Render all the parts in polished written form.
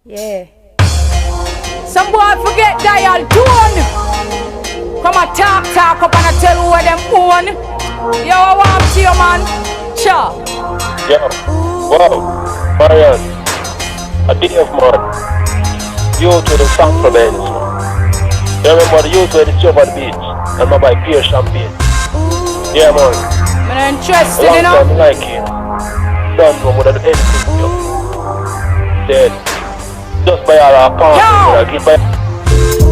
Yeah. Some boy forget dial tone. Come a talk up and I tell you where them own. Yo, I want to you, man. Sure. Yeah. Wow. Marian. A day of man. You to the song for Benz. You remember the youth where the chop on the beach and my buy beer champagne. Yeah, man. I'm interested, you know. I like it. Don't know more than anything to you. Then, just buy all our party. Yo!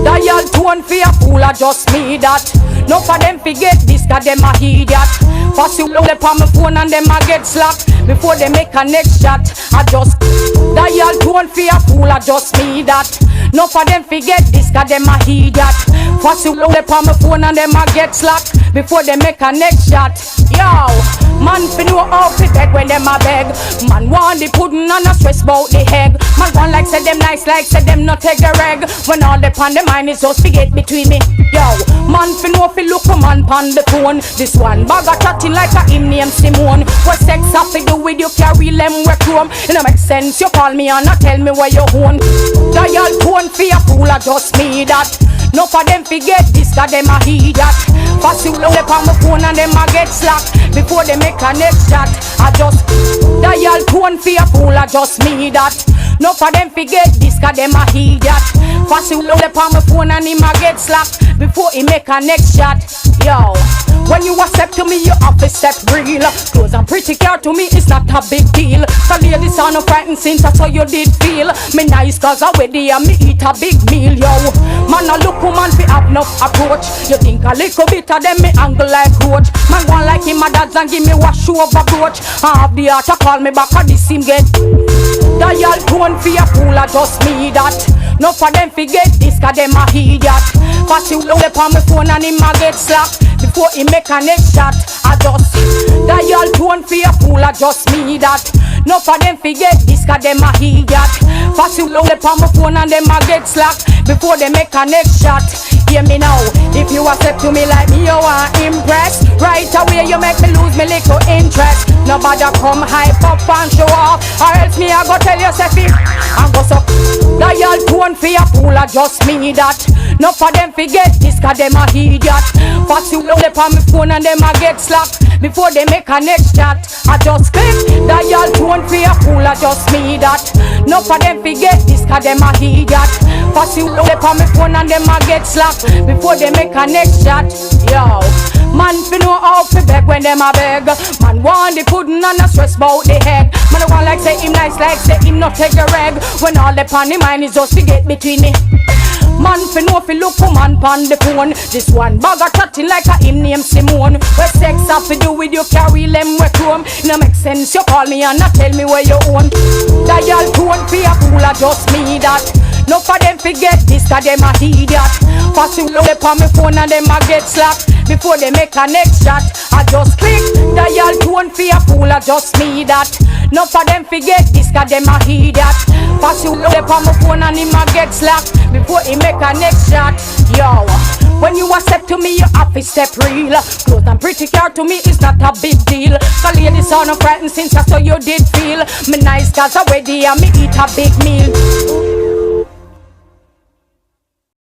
Dial tone for a fool, I just me that. No for them forget this, cause them a idiot. Pass you up on my phone and them a get slack. Before they make a next shot, I just dial tone for a fool, I just me that. No for them forget this, cause them a idiot. Pass you up on my phone and them a get slack. Before they make a next shot. Yo, man fi know how fi beg when them a beg. Man want the pudding and a stress bout the egg. Man want like say them nice, like say them not take a reg. When all the pan the mind is just forget between me. Yo, man fi know fi look a man pan the phone. This one bag a chatting like a him named Simone. What sex have to do with you carry them work home? It don't make sense you call me and not tell me where you own. Dial tone fi a fool, I just me that. No for them forget this, cause them a idiot. Pass you up on my phone and them a get slack. Before they make a next shot, I just dial tone for a fool, I just me that. No for them forget this, cause them a idiot. Pass you up on my phone and him a get slack. Before he make a next shot. Yo, when you accept to me, you have to step real. Close and pretty care to me, it's not a big deal. So ladies are no frightened since that's how you did feel. Me nice cause I ready and me eat a big meal, yo. Man a look woman fi have enough approach. You think a little bit of them me angle like roach. Man want like him a dads and give me wash over brooch. I have the heart to call me back and this him get. Dial tone fi a fool, I just me that. No for them forget this, cause them a idiot. Pass you up on my phone and him a get slack. Before he make a next shot, I just dial tone for a fool, I just me that. No for them forget this, cause them a idiot. Pass you up on my phone and them a get slack. Before they make a next shot. Hear me now, if you accept to me like me, you want impress. Right away you make me lose me little interest. Nobody come hype up and show off, or else me I go tell you Sefi and go suck. Dial tone for a fool, I just me that. No for them forget this, cause them a idiot. Pass you up on my phone and them a get slack. Before they make a next shot, I just click. Dial tone for a fool, I just me that. No for them forget this, cause them a idiot. Pass you up on my phone and them a get slack. Before they make a next shot. Yo, man fi know how fi beg when them a beg. Man want the pudding and a stress bout the egg. Man want like say him nice, like say him not take a reg. When all the pan the mind is just to get between me. Man fi know fi look woman pan the phone. This one bag a chatting like a him named Simone. Where sex have to do with you carry them work home. It no make sense you call me and not tell me where you own. Dial tone fi a fool, I just me that. No for them forget this, cause them a idiot. Pass you up on my phone and them a get slack. Before they make a next shot, I just click. Dial tone for a fool, I just me that. No for them forget this, cause them a idiot. Pass you up on my phone and him a get slack. Before he make a next shot. Yo, when you accept to me, you have to step real. Close and pretty care to me, it's not a big deal. So ladies are no frightened since that's how you did feel. Me nice cause I ready and me eat a big meal.